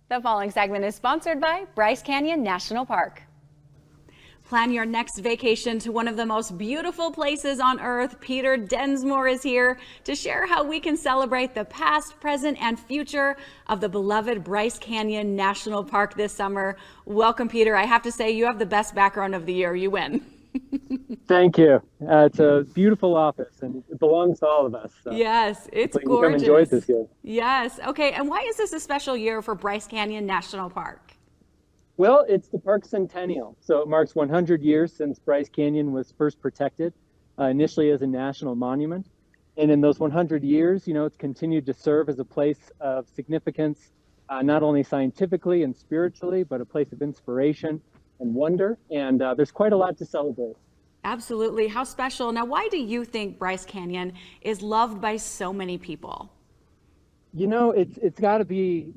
The following segment is sponsored by Bryce Canyon National Park. Plan your next vacation to one of the most beautiful places on earth. Peter Densmore is here to share how we can celebrate the past, present, and future of the beloved Bryce Canyon National Park this summer. Welcome, Peter. I have to say, you have the best background of the year. You win. Thank you. It's a beautiful office and it belongs to all of us. So yes, it's gorgeous. Come enjoy it this year. Yes. Okay. And why is this a special year for Bryce Canyon National Park? Well, it's the park centennial. So it marks 100 years since Bryce Canyon was first protected, initially as a national monument. And in those 100 years, it's continued to serve as a place of significance, not only scientifically and spiritually, but a place of inspiration and wonder. And there's quite a lot to celebrate. Absolutely. How special. Now, why do you think Bryce Canyon is loved by so many people? It's got to be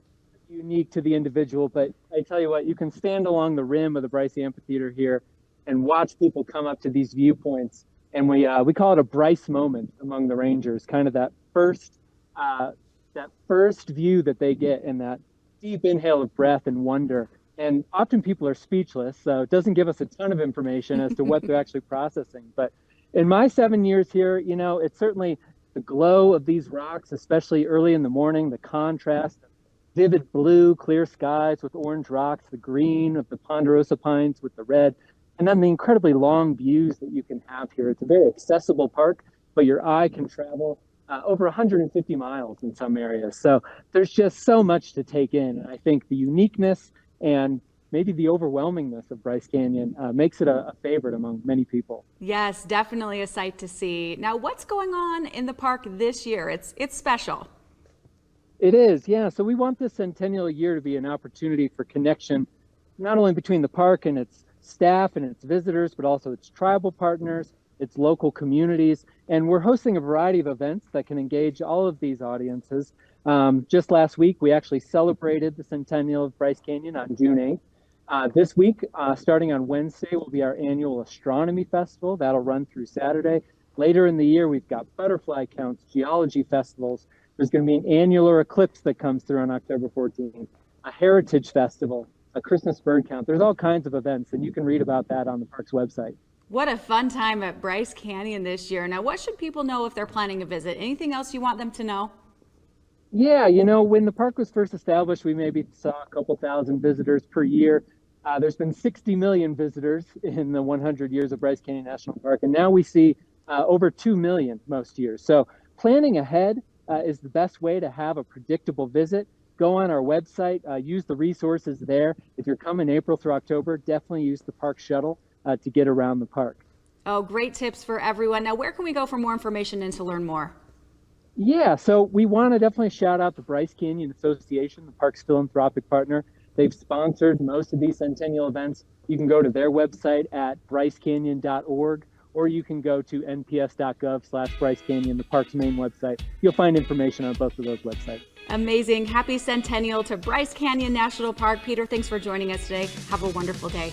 unique to the individual, but I tell you what, you can stand along the rim of the Bryce Amphitheater here and watch people come up to these viewpoints. And we call it a Bryce moment among the Rangers, kind of that first view that they get and that deep inhale of breath and wonder. And often people are speechless, so it doesn't give us a ton of information as to what they're actually processing. But in my 7 years here, it's certainly the glow of these rocks, especially early in the morning, the contrast of vivid blue, clear skies with orange rocks, the green of the ponderosa pines with the red, and then the incredibly long views that you can have here. It's a very accessible park, but your eye can travel over 150 miles in some areas. So there's just so much to take in. And I think the uniqueness and maybe the overwhelmingness of Bryce Canyon makes it a favorite among many people. Yes, definitely a sight to see. Now, what's going on in the park this year? It's special. It is, yeah. So we want this centennial year to be an opportunity for connection, not only between the park and its staff and its visitors, but also its tribal partners, its local communities. And we're hosting a variety of events that can engage all of these audiences. Just last week, we actually celebrated the centennial of Bryce Canyon on June 8th. This week, starting on Wednesday, will be our annual astronomy festival. That'll run through Saturday. Later in the year, we've got butterfly counts, geology festivals. There's going to be an annular eclipse that comes through on October 14th, a heritage festival, a Christmas bird count. There's all kinds of events, and you can read about that on the park's website. What a fun time at Bryce Canyon this year. Now, what should people know if they're planning a visit? Anything else you want them to know? Yeah, when the park was first established, we maybe saw a couple thousand visitors per year. There's been 60 million visitors in the 100 years of Bryce Canyon National Park, and now we see over 2 million most years. So planning ahead is the best way to have a predictable visit. Go on our website, use the resources there. If you're coming April through October, definitely use the park shuttle to get around the park. Oh, great tips for everyone. Now, where can we go for more information and to learn more? Yeah, so we want to definitely shout out the Bryce Canyon Association, the park's philanthropic partner. They've sponsored most of these centennial events. You can go to their website at brycecanyon.org, or you can go to nps.gov/Bryce Canyon, the park's main website. You'll find information on both of those websites. Amazing. Happy centennial to Bryce Canyon National Park. Peter, thanks for joining us today. Have a wonderful day.